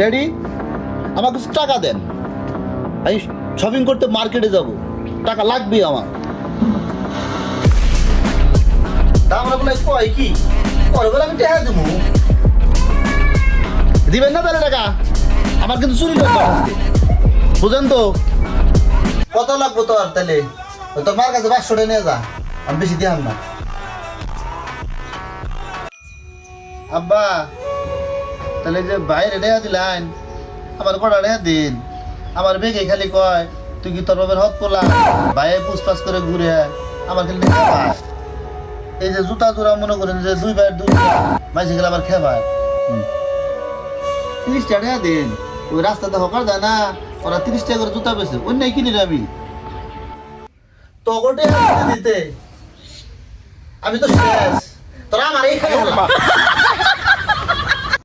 Daddy আমাকে কিছু টাকা দেন, আমি শপিং করতে মার্কেটে যাব, টাকা লাগবে আমার। তা আমরা বলে কয় কি করে বলে আমি টাকা দেবো, দিবেন না তাহলে টাকা? আমার কিন্তু চুরি করতে আসছে, বুঝেন তো? কত লাগবো তোর তাহলে? তোর মার কাছে 500 টাকা নিয়ে যা, আমি বেশি দিলাম না। আব্বা তাহলে যে বাইরে রেহা দিলেন, আমার কটা রেহা দিন। আমার বেগে খালি কয় তুই কি তোর বাবার হক করলা, বাইরে পুছপাছ করে ঘুরে আমার খালি খেপায়। এই যে জুতা জোড়া মনে করেন যে 2 বাইর 2 মাঝে গেলে আবার খেপায়। 30 টাকা রেহা দিন, ওই রাস্তাতে হকার যায় না, ওরা 30 টাকা করে জুতা বেছে, ওই নাই কিনি আমি তগটে দিতে। আমি তো শেষ, তোরা আমার এই খাই